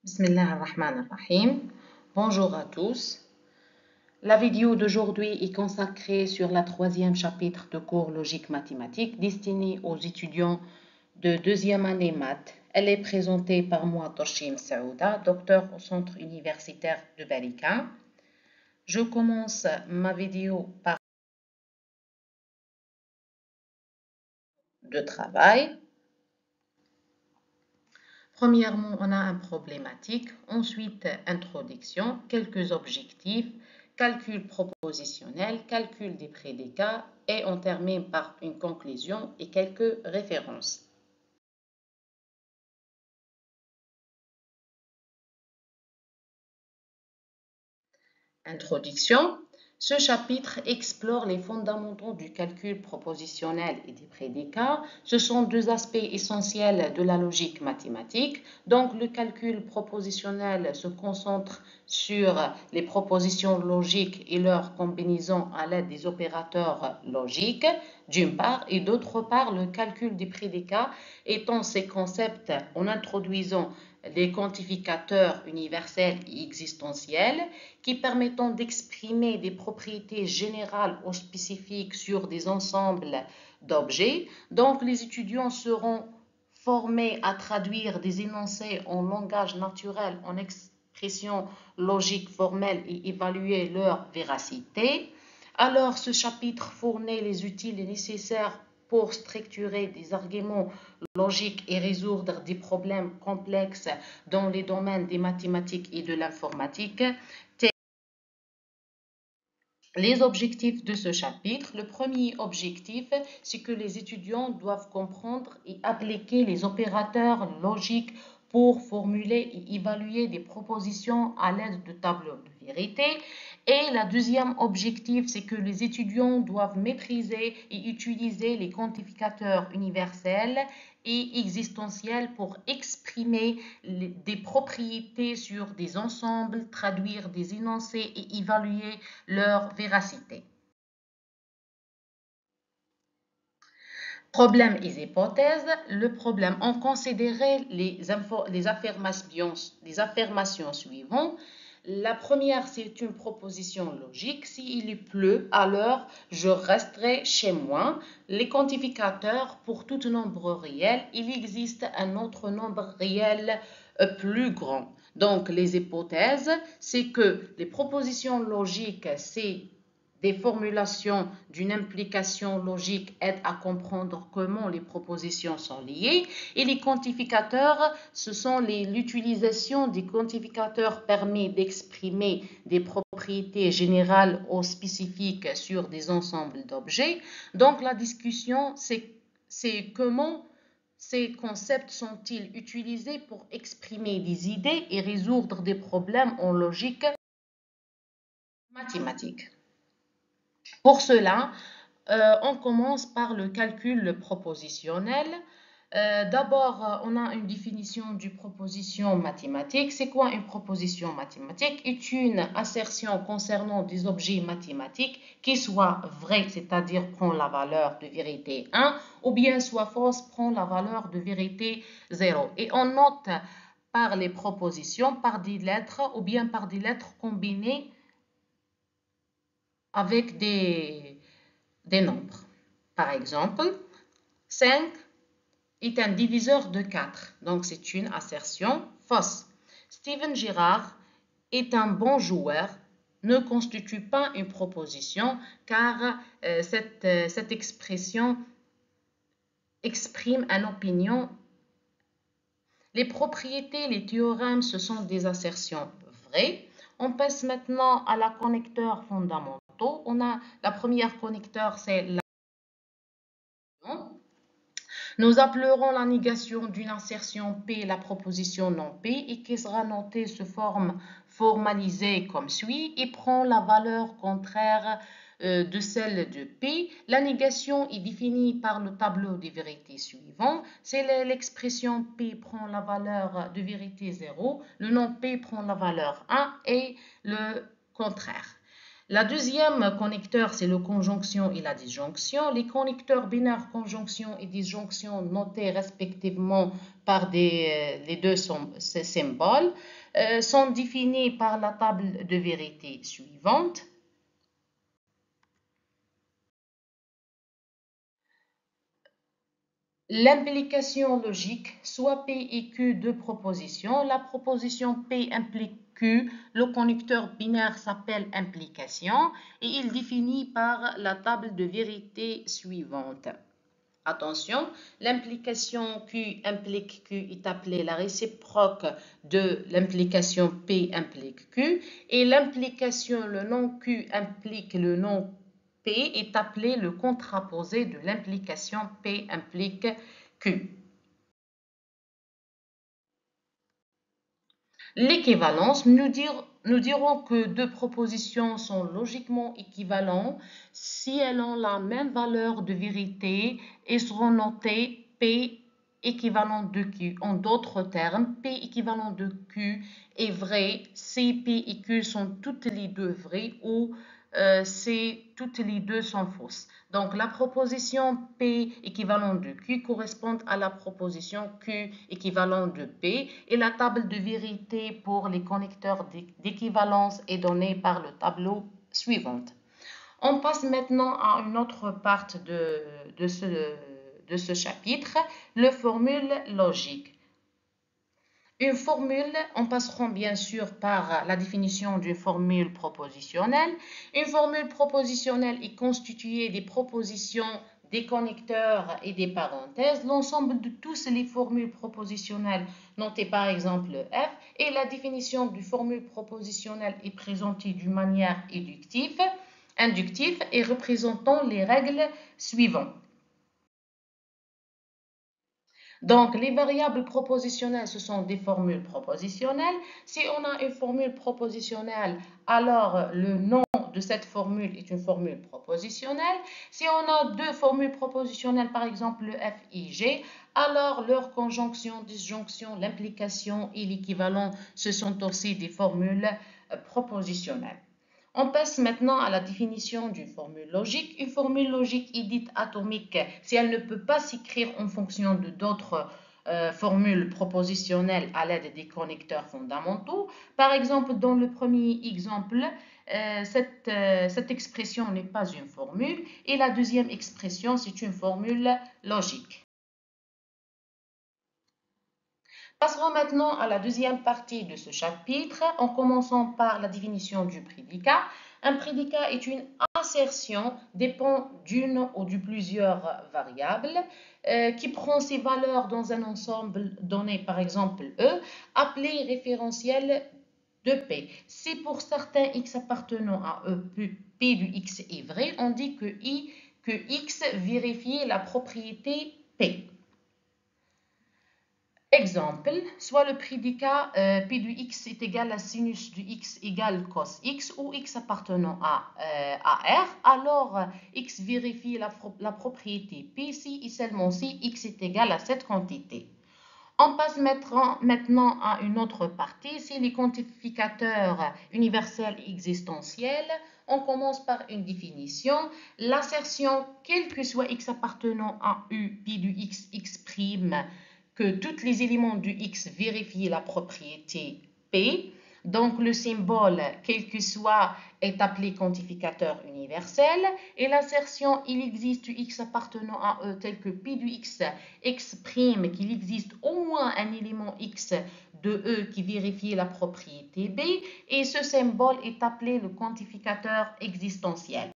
Bismillah ar-Rahman ar-Rahim. Bonjour à tous. La vidéo d'aujourd'hui est consacrée sur la troisième chapitre de cours logique mathématique destiné aux étudiants de deuxième année maths. Elle est présentée par moi, Torshim Saouda, docteur au centre universitaire de Barika. Je commence ma vidéo par de travail. Premièrement, on a un problématique, ensuite introduction, quelques objectifs, calcul propositionnel, calcul des prédicats et on termine par une conclusion et quelques références. Introduction. Ce chapitre explore les fondamentaux du calcul propositionnel et des prédicats. Ce sont deux aspects essentiels de la logique mathématique. Donc, le calcul propositionnel se concentre sur les propositions logiques et leur combinaison à l'aide des opérateurs logiques, d'une part, et d'autre part, le calcul des prédicats étend ces concepts en introduisant des quantificateurs universels et existentiels qui permettent d'exprimer des propriétés générales ou spécifiques sur des ensembles d'objets. Donc, les étudiants seront formés à traduire des énoncés en langage naturel, en expression logique formelle et évaluer leur véracité. Alors, ce chapitre fournit les outils nécessaires pour structurer des arguments logiques et résoudre des problèmes complexes dans les domaines des mathématiques et de l'informatique. Les objectifs de ce chapitre. Le premier objectif, c'est que les étudiants doivent comprendre et appliquer les opérateurs logiques pour formuler et évaluer des propositions à l'aide de tableaux de vérité. Et le deuxième objectif, c'est que les étudiants doivent maîtriser et utiliser les quantificateurs universels et existentiels pour exprimer des propriétés sur des ensembles, traduire des énoncés et évaluer leur véracité. Problèmes et hypothèses. Le problème, on considérait les affirmations suivantes. La première, c'est une proposition logique. S'il pleut, alors je resterai chez moi. Les quantificateurs, pour tout nombre réel, il existe un autre nombre réel plus grand. Donc, les hypothèses, c'est que les propositions logiques, c'est des formulations d'une implication logique aident à comprendre comment les propositions sont liées. Et les quantificateurs, ce sont l'utilisation des quantificateurs permet d'exprimer des propriétés générales ou spécifiques sur des ensembles d'objets. Donc la discussion, c'est comment ces concepts sont-ils utilisés pour exprimer des idées et résoudre des problèmes en logique mathématique. Pour cela, on commence par le calcul propositionnel. D'abord, on a une définition du proposition mathématique. C'est quoi une proposition mathématique? C'est une assertion concernant des objets mathématiques qui soit vrai, c'est-à-dire prend la valeur de vérité 1, ou bien soit fausse, prend la valeur de vérité 0. Et on note par les propositions, par des lettres ou bien par des lettres combinées avec des nombres. Par exemple, 5 est un diviseur de 4, donc c'est une assertion fausse. Steven Girard est un bon joueur ne constitue pas une proposition car cette expression exprime une opinion. Les propriétés, les théorèmes, ce sont des assertions vraies. On passe maintenant à la connecteur fondamentaux. On a la première connecteur, c'est la Nous appellerons la négation d'une assertion P la proposition non P et qui sera notée sous forme formalisée comme suit et prend la valeur contraire de celle de P. La négation est définie par le tableau de vérité suivant. C'est l'expression P prend la valeur de vérité 0, le non P prend la valeur 1 et le contraire. La deuxième connecteur, c'est le conjonction et la disjonction. Les connecteurs binaires conjonction et disjonction notés respectivement par les deux symboles sont définis par la table de vérité suivante. L'implication logique, soit P et Q deux propositions. La proposition P implique Q, le connecteur binaire s'appelle implication et il définit par la table de vérité suivante. Attention, l'implication Q implique Q est appelée la réciproque de l'implication P implique Q et l'implication le nom Q implique le nom P est appelé le contraposé de l'implication P implique Q. L'équivalence, nous dirons que deux propositions sont logiquement équivalentes si elles ont la même valeur de vérité et seront notées P équivalent de Q. En d'autres termes, P équivalent de Q est vrai si P et Q sont toutes les deux vraies ou si toutes les deux sont fausses. Donc la proposition P équivalent de Q correspond à la proposition Q équivalent de P et la table de vérité pour les connecteurs d'équivalence est donnée par le tableau suivant. On passe maintenant à une autre partie de ce chapitre, le formule logique. Une formule, on passera bien sûr par la définition d'une formule propositionnelle. Une formule propositionnelle est constituée des propositions, des connecteurs et des parenthèses. L'ensemble de toutes les formules propositionnelles notées par exemple F et la définition d'une formule propositionnelle est présentée d'une manière inductive et représentant les règles suivantes. Donc, les variables propositionnelles, ce sont des formules propositionnelles. Si on a une formule propositionnelle, alors le nom de cette formule est une formule propositionnelle. Si on a deux formules propositionnelles, par exemple le F et G, alors leur conjonction, disjonction, l'implication et l'équivalent, ce sont aussi des formules propositionnelles. On passe maintenant à la définition d'une formule logique. Une formule logique est dite atomique si elle ne peut pas s'écrire en fonction de d'autres formules propositionnelles à l'aide des connecteurs fondamentaux. Par exemple, dans le premier exemple, cette expression n'est pas une formule et la deuxième expression, c'est une formule logique. Passons maintenant à la deuxième partie de ce chapitre en commençant par la définition du prédicat. Un prédicat est une assertion dépend d'une ou de plusieurs variables qui prend ses valeurs dans un ensemble donné, par exemple E, appelé référentiel de P. Si pour certains x appartenant à E, P du x est vrai, on dit que x vérifie la propriété P. Exemple, soit le prédicat P du x est égal à sinus du x égale cos x ou x appartenant à R, alors x vérifie la propriété P si et seulement si x est égal à cette quantité. On passe maintenant à une autre partie, c'est les quantificateurs universels et existentiels. On commence par une définition. L'assertion, quel que soit x appartenant à U, P du x, x', que tous les éléments du x vérifient la propriété P. Donc, le symbole, quel que soit, est appelé quantificateur universel. Et l'assertion, il existe du x appartenant à E tel que P du x, x', qu'il existe au moins un élément x de E qui vérifie la propriété B. Et ce symbole est appelé le quantificateur existentiel.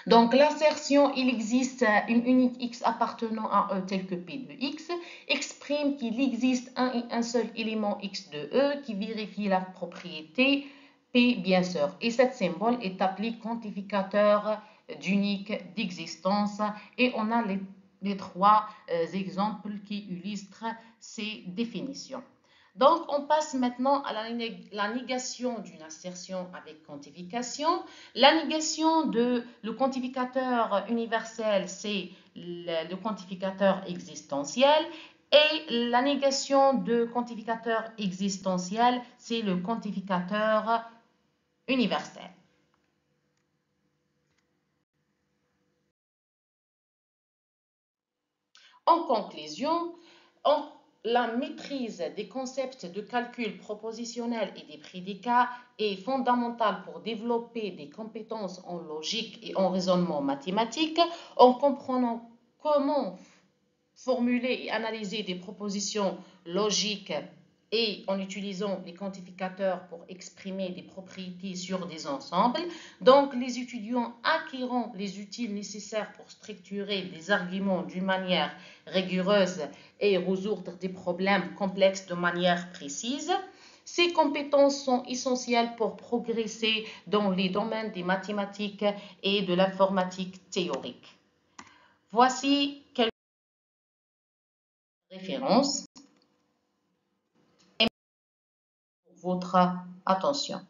Donc, l'assertion, il existe une unique x appartenant à E tel que P de x, exprime qu'il existe un et un seul élément x de E qui vérifie la propriété P, bien sûr. Et cet symbole est appelé quantificateur d'unique d'existence. Et on a les trois exemples qui illustrent ces définitions. Donc, on passe maintenant à la négation d'une assertion avec quantification. La négation de le quantificateur universel, c'est le quantificateur existentiel. Et la négation de quantificateur existentiel, c'est le quantificateur universelle. En conclusion, la maîtrise des concepts de calcul propositionnel et des prédicats est fondamentale pour développer des compétences en logique et en raisonnement mathématique en comprenant comment formuler et analyser des propositions logiques et en utilisant les quantificateurs pour exprimer des propriétés sur des ensembles. Donc, les étudiants acquérant les outils nécessaires pour structurer des arguments d'une manière rigoureuse et résoudre des problèmes complexes de manière précise. Ces compétences sont essentielles pour progresser dans les domaines des mathématiques et de l'informatique théorique. Voici quelques références. Votre attention.